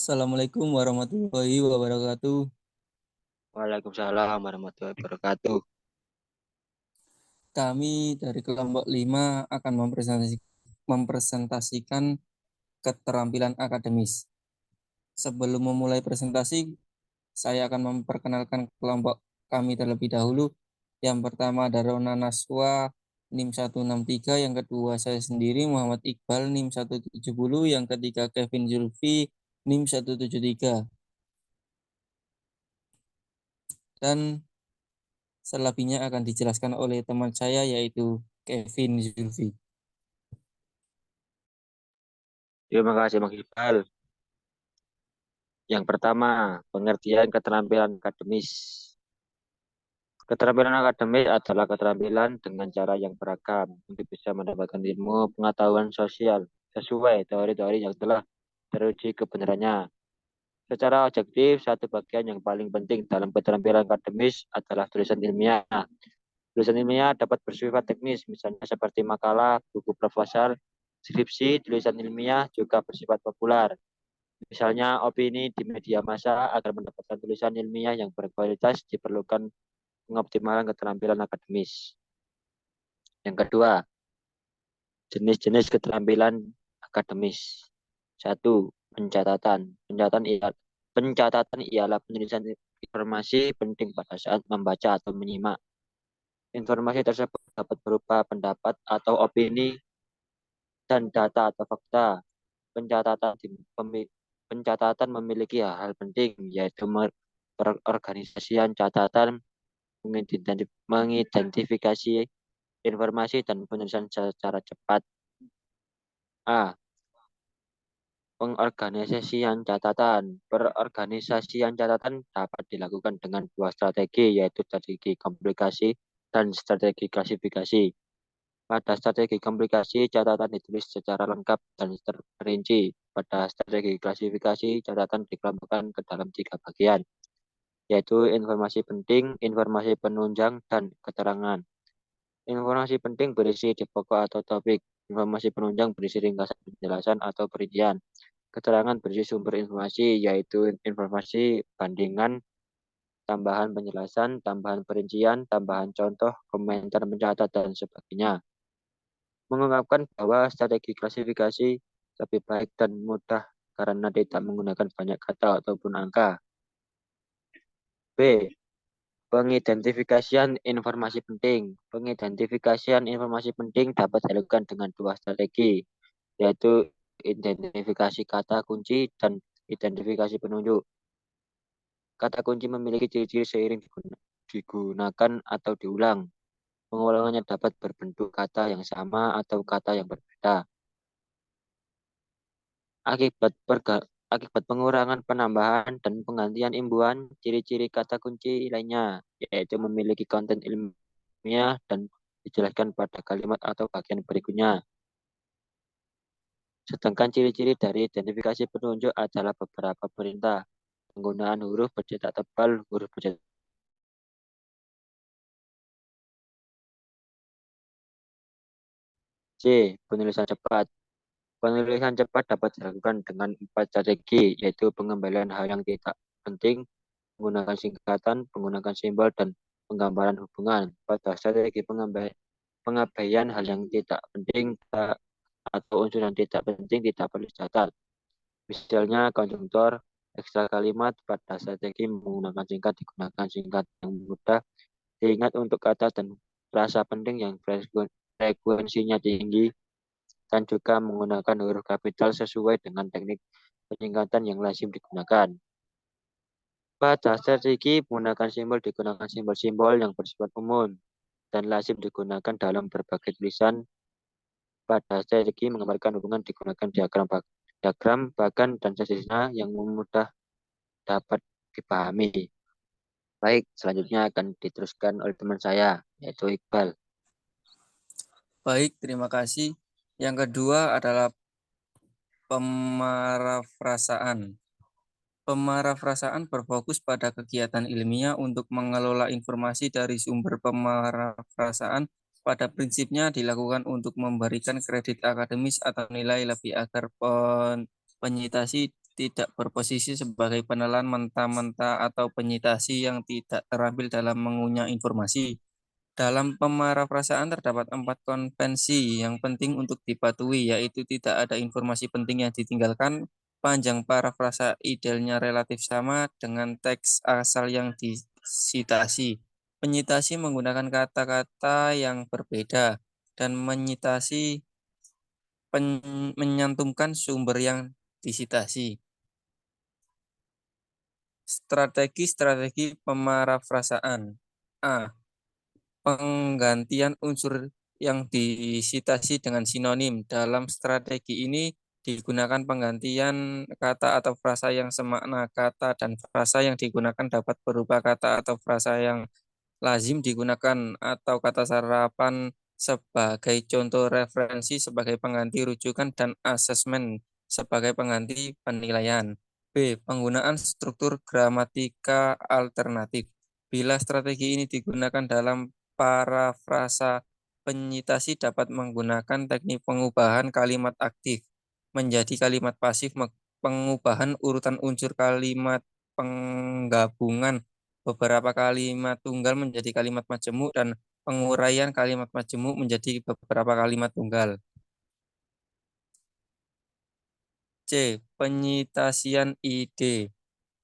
Assalamualaikum warahmatullahi wabarakatuh. Waalaikumsalam warahmatullahi wabarakatuh. Kami dari kelompok 5 akan mempresentasikan keterampilan akademis. Sebelum memulai presentasi, saya akan memperkenalkan kelompok kami terlebih dahulu. Yang pertama Darona Naswa NIM 163, yang kedua saya sendiri Muhammad Iqbal NIM 170, yang ketiga Kevin Zulfi NIM 173. Dan selebihnya akan dijelaskan oleh teman saya yaitu Kevin Zulfi. Terima kasih Bang Iqbal. Yang pertama, pengertian keterampilan akademis. Keterampilan akademis adalah keterampilan dengan cara yang beragam untuk bisa mendapatkan ilmu pengetahuan sosial sesuai teori-teori yang telah teruji kebenarannya. Secara objektif, satu bagian yang paling penting dalam keterampilan akademis adalah tulisan ilmiah. Tulisan ilmiah dapat bersifat teknis, misalnya seperti makalah, buku proposal, skripsi. Tulisan ilmiah juga bersifat populer. Misalnya, opini di media massa. Agar mendapatkan tulisan ilmiah yang berkualitas diperlukan pengoptimalan keterampilan akademis. Yang kedua, jenis-jenis keterampilan akademis. Satu, pencatatan. Pencatatan ialah penulisan informasi penting pada saat membaca atau menyimak. Informasi tersebut dapat berupa pendapat atau opini dan data atau fakta. Pencatatan memiliki hal penting, yaitu perorganisasian catatan, mengidentifikasi informasi, dan penulisan secara cepat. A. Pengorganisasian catatan. Perorganisasian catatan dapat dilakukan dengan dua strategi, yaitu strategi komplikasi dan strategi klasifikasi. Pada strategi komplikasi, catatan ditulis secara lengkap dan terperinci. Pada strategi klasifikasi, catatan dikelompokkan ke dalam 3 bagian, yaitu informasi penting, informasi penunjang, dan keterangan. Informasi penting berisi di pokok atau topik. Informasi penunjang berisi ringkasan penjelasan atau perincian. Keterangan berisi sumber informasi, yaitu informasi bandingan, tambahan penjelasan, tambahan perincian, tambahan contoh, komentar mencatat, dan sebagainya. Mengungkapkan bahwa strategi klasifikasi lebih baik dan mudah karena tidak menggunakan banyak kata ataupun angka. B. Pengidentifikasian informasi penting. Pengidentifikasian informasi penting dapat dilakukan dengan dua strategi, yaitu identifikasi kata kunci dan identifikasi penunjuk. Kata kunci memiliki ciri-ciri seiring digunakan atau diulang. Pengulangannya dapat berbentuk kata yang sama atau kata yang berbeda. Akibat pengurangan, penambahan, dan penggantian imbuhan, ciri-ciri kata kunci lainnya, yaitu memiliki konten ilmiah dan dijelaskan pada kalimat atau bagian berikutnya. Sedangkan ciri-ciri dari identifikasi penunjuk adalah beberapa perintah. Penggunaan huruf bercetak tebal, huruf bercetak C. Penulisan cepat. Penulisan cepat dapat dilakukan dengan 4 strategi, yaitu pengembalian hal yang tidak penting, menggunakan singkatan, menggunakan simbol, dan penggambaran hubungan. Pada strategi pengabaian hal yang tidak penting atau unsur yang tidak penting tidak perlu dicatat. Misalnya konjungtor, ekstra kalimat. Pada strategi menggunakan singkat digunakan singkat yang mudah diingat untuk kata dan frasa penting yang frekuensinya tinggi, dan juga menggunakan huruf kapital sesuai dengan teknik penyingkatan yang lazim digunakan. Pada strategi menggunakan simbol digunakan simbol-simbol yang bersifat umum dan lazim digunakan dalam berbagai tulisan. Pada strategi menggambarkan hubungan digunakan diagram, bagan, dan sejenisnya yang mudah dapat dipahami. Baik, selanjutnya akan diteruskan oleh teman saya, yaitu Iqbal. Baik, terima kasih. Yang kedua adalah pemarafrasaan. Pemarafrasaan berfokus pada kegiatan ilmiah untuk mengelola informasi dari sumber. Pemarafrasaan pada prinsipnya dilakukan untuk memberikan kredit akademis atau nilai lebih agar penyitasi tidak berposisi sebagai penelan mentah-mentah atau penyitasi yang tidak terampil dalam mengunyah informasi. Dalam pemarafrasaan terdapat 4 konvensi yang penting untuk dipatuhi, yaitu tidak ada informasi penting yang ditinggalkan, panjang parafrasa idealnya relatif sama dengan teks asal yang disitasi. Penyitasi menggunakan kata-kata yang berbeda dan menyantumkan sumber yang disitasi. Strategi-strategi pemarafrasaan. A. Penggantian unsur yang disitasi dengan sinonim. Dalam strategi ini digunakan penggantian kata atau frasa yang semakna. Kata dan frasa yang digunakan dapat berupa kata atau frasa yang lazim digunakan atau kata sarapan sebagai contoh, referensi sebagai pengganti rujukan, dan asesmen sebagai pengganti penilaian. B. Penggunaan struktur gramatika alternatif. Bila strategi ini digunakan dalam parafrasa, penyitasi dapat menggunakan teknik pengubahan kalimat aktif menjadi kalimat pasif, pengubahan urutan unsur kalimat, penggabungan beberapa kalimat tunggal menjadi kalimat majemuk, dan penguraian kalimat majemuk menjadi beberapa kalimat tunggal. C. Penyitasian ide.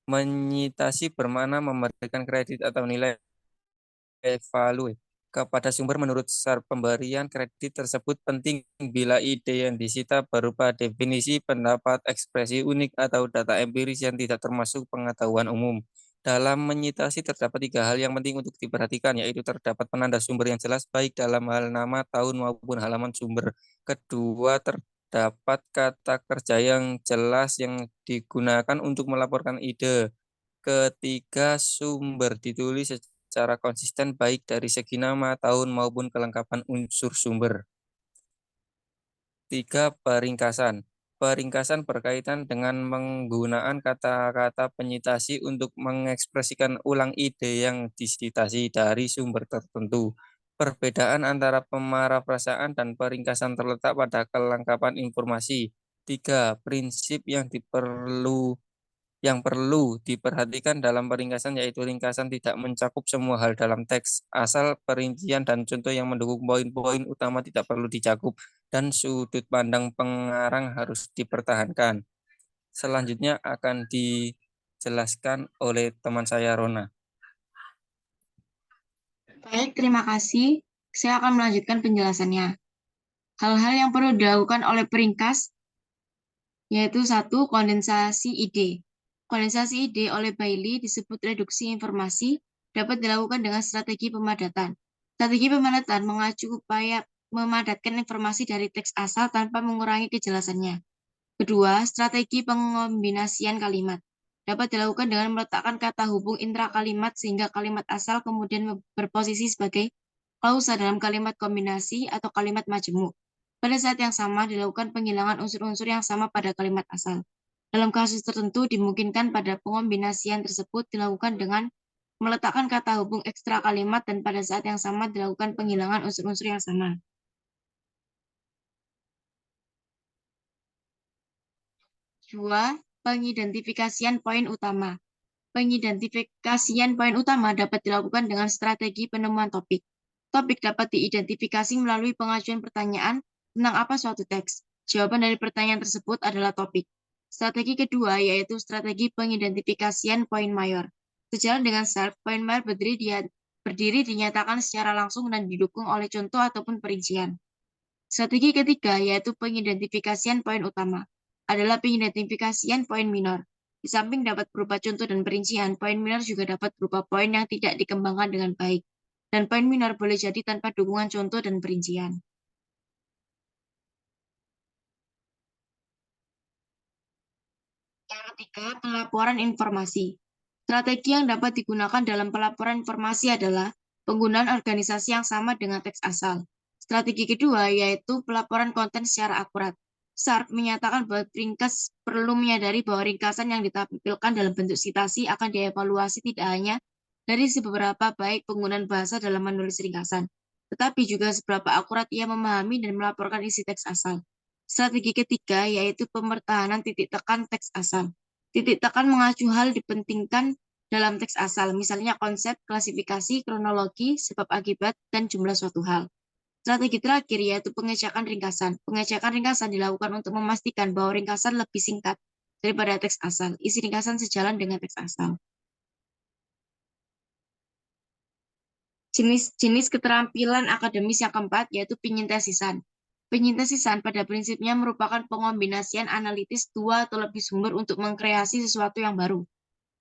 Menyitasi bermakna memberikan kredit atau nilai value kepada sumber menurut pemberian kredit tersebut penting bila ide yang disita berupa definisi, pendapat, ekspresi unik, atau data empiris yang tidak termasuk pengetahuan umum. Dalam menyitasi terdapat 3 hal yang penting untuk diperhatikan, yaitu terdapat penanda sumber yang jelas baik dalam hal nama, tahun, maupun halaman sumber. Kedua, terdapat kata kerja yang jelas yang digunakan untuk melaporkan ide. Ketiga, sumber ditulis secara konsisten baik dari segi nama, tahun, maupun kelengkapan unsur sumber. 3. Peringkasan. Peringkasan berkaitan dengan penggunaan kata-kata penyitasi untuk mengekspresikan ulang ide yang disitasi dari sumber tertentu. Perbedaan antara pemarafrasaan dan peringkasan terletak pada kelengkapan informasi. 3. Prinsip yang perlu diperhatikan dalam peringkasan, yaitu ringkasan tidak mencakup semua hal dalam teks, asal perincian dan contoh yang mendukung poin-poin utama tidak perlu dicakup, dan sudut pandang pengarang harus dipertahankan. Selanjutnya akan dijelaskan oleh teman saya, Rona. Baik, terima kasih. Saya akan melanjutkan penjelasannya. Hal-hal yang perlu dilakukan oleh peringkas yaitu 1. Kondensasi ide. Kondensasi ide oleh Bailey disebut reduksi informasi, dapat dilakukan dengan strategi pemadatan. Strategi pemadatan mengacu upaya memadatkan informasi dari teks asal tanpa mengurangi kejelasannya. Kedua, strategi pengombinasian kalimat. Dapat dilakukan dengan meletakkan kata hubung intra kalimat sehingga kalimat asal kemudian berposisi sebagai klausa dalam kalimat kombinasi atau kalimat majemuk. Pada saat yang sama dilakukan penghilangan unsur-unsur yang sama pada kalimat asal. Dalam kasus tertentu dimungkinkan pada pengombinasian tersebut dilakukan dengan meletakkan kata hubung ekstra kalimat dan pada saat yang sama dilakukan penghilangan unsur-unsur yang sama. 2. Pengidentifikasian poin utama. Pengidentifikasian poin utama dapat dilakukan dengan strategi penemuan topik. Topik dapat diidentifikasi melalui pengajuan pertanyaan tentang apa suatu teks. Jawaban dari pertanyaan tersebut adalah topik. Strategi kedua yaitu strategi pengidentifikasian poin mayor. Sejalan dengan self, poin mayor berdiri dinyatakan secara langsung dan didukung oleh contoh ataupun perincian. Strategi ketiga yaitu pengidentifikasian poin utama adalah pengidentifikasian poin minor. Di samping dapat berupa contoh dan perincian, poin minor juga dapat berupa poin yang tidak dikembangkan dengan baik. Dan poin minor boleh jadi tanpa dukungan contoh dan perincian. Yang ketiga, pelaporan informasi. Strategi yang dapat digunakan dalam pelaporan informasi adalah penggunaan organisasi yang sama dengan teks asal. Strategi kedua yaitu pelaporan konten secara akurat. Sharp menyatakan bahwa peringkas perlu menyadari bahwa ringkasan yang ditampilkan dalam bentuk sitasi akan dievaluasi tidak hanya dari seberapa baik penggunaan bahasa dalam menulis ringkasan, tetapi juga seberapa akurat ia memahami dan melaporkan isi teks asal. Strategi ketiga yaitu pemertahanan titik tekan teks asal. Titik tekan mengacu hal dipentingkan dalam teks asal, misalnya konsep, klasifikasi, kronologi, sebab akibat, dan jumlah suatu hal. Strategi terakhir yaitu pengecekan ringkasan. Pengecekan ringkasan dilakukan untuk memastikan bahwa ringkasan lebih singkat daripada teks asal. Isi ringkasan sejalan dengan teks asal. Jenis keterampilan akademis yang keempat yaitu penyintesisan. Penyintesisan pada prinsipnya merupakan pengombinasian analitis dua atau lebih sumber untuk mengkreasi sesuatu yang baru.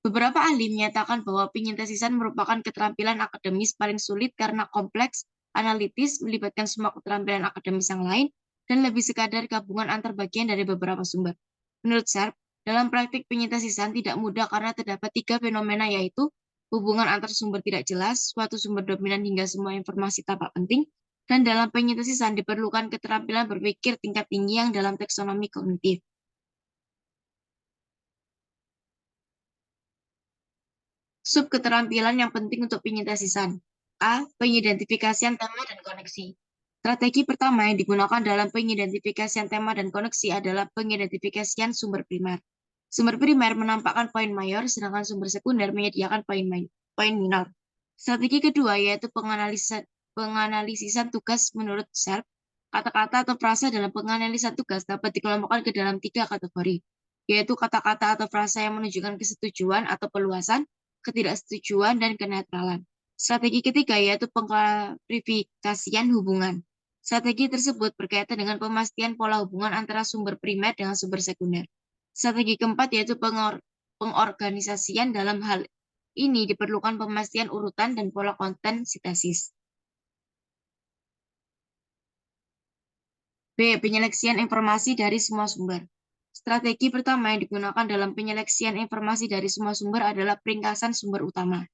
Beberapa ahli menyatakan bahwa penyintesisan merupakan keterampilan akademis paling sulit karena kompleks, analitis, melibatkan semua keterampilan akademis yang lain, dan lebih sekadar gabungan antar bagian dari beberapa sumber. Menurut Sharp, dalam praktik penyintesisan tidak mudah karena terdapat 3 fenomena yaitu hubungan antar sumber tidak jelas, suatu sumber dominan hingga semua informasi tampak penting, dan dalam penyintesisan diperlukan keterampilan berpikir tingkat tinggi yang dalam taksonomi kognitif. Sub keterampilan yang penting untuk penyintesisan. A. Pengidentifikasian tema dan koneksi. Strategi pertama yang digunakan dalam pengidentifikasian tema dan koneksi adalah pengidentifikasian sumber primer. Sumber primer menampakkan poin mayor, sedangkan sumber sekunder menyediakan poin minor. Strategi kedua yaitu penganalisisan tugas menurut Sharp. Kata-kata atau frasa dalam penganalisan tugas dapat dikelompokkan ke dalam 3 kategori, yaitu kata-kata atau frasa yang menunjukkan kesetujuan atau peluasan, ketidaksetujuan, dan kenetralan. Strategi ketiga yaitu pengklarifikasian hubungan. Strategi tersebut berkaitan dengan pemastian pola hubungan antara sumber primer dengan sumber sekunder. Strategi keempat yaitu pengorganisasian. Dalam hal ini diperlukan pemastian urutan dan pola konten sintesis. B. Penyeleksian informasi dari semua sumber. Strategi pertama yang digunakan dalam penyeleksian informasi dari semua sumber adalah peringkasan sumber utama.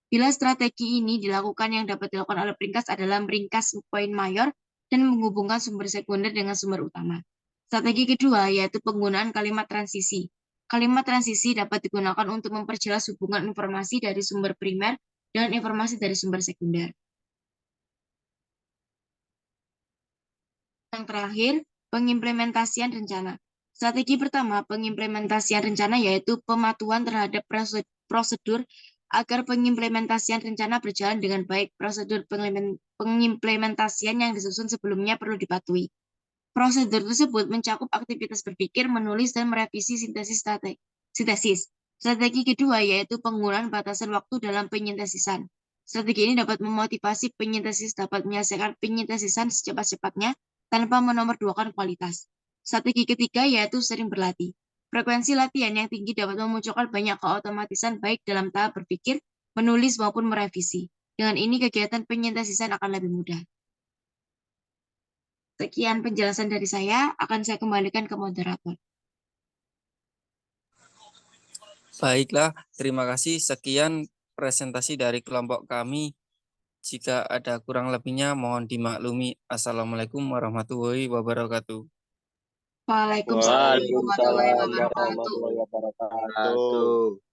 Bila strategi ini dilakukan, yang dapat dilakukan oleh peringkas adalah meringkas poin mayor dan menghubungkan sumber sekunder dengan sumber utama. Strategi kedua yaitu penggunaan kalimat transisi. Kalimat transisi dapat digunakan untuk memperjelas hubungan informasi dari sumber primer dengan informasi dari sumber sekunder. Yang terakhir, pengimplementasian rencana. Strategi pertama, pengimplementasian rencana yaitu pematuhan terhadap prosedur agar pengimplementasian rencana berjalan dengan baik. Prosedur pengimplementasian yang disusun sebelumnya perlu dipatuhi. Prosedur tersebut mencakup aktivitas berpikir, menulis, dan merevisi sintesis. Strategi kedua yaitu penggunaan batasan waktu dalam penyintesisan. Strategi ini dapat memotivasi penyintesis dapat menyelesaikan penyintesisan secepat-cepatnya tanpa menomorduakan kualitas. Strategi ketiga yaitu sering berlatih. Frekuensi latihan yang tinggi dapat memunculkan banyak keotomatisan baik dalam tahap berpikir, menulis, maupun merevisi. Dengan ini kegiatan penyintesisan akan lebih mudah. Sekian penjelasan dari saya, akan saya kembalikan ke moderator. Baiklah, terima kasih. Sekian presentasi dari kelompok kami. Jika ada kurang lebihnya, mohon dimaklumi. Assalamualaikum warahmatullahi wabarakatuh. Waalaikumsalam warahmatullahi wabarakatuh. warahmatullahi wabarakatuh.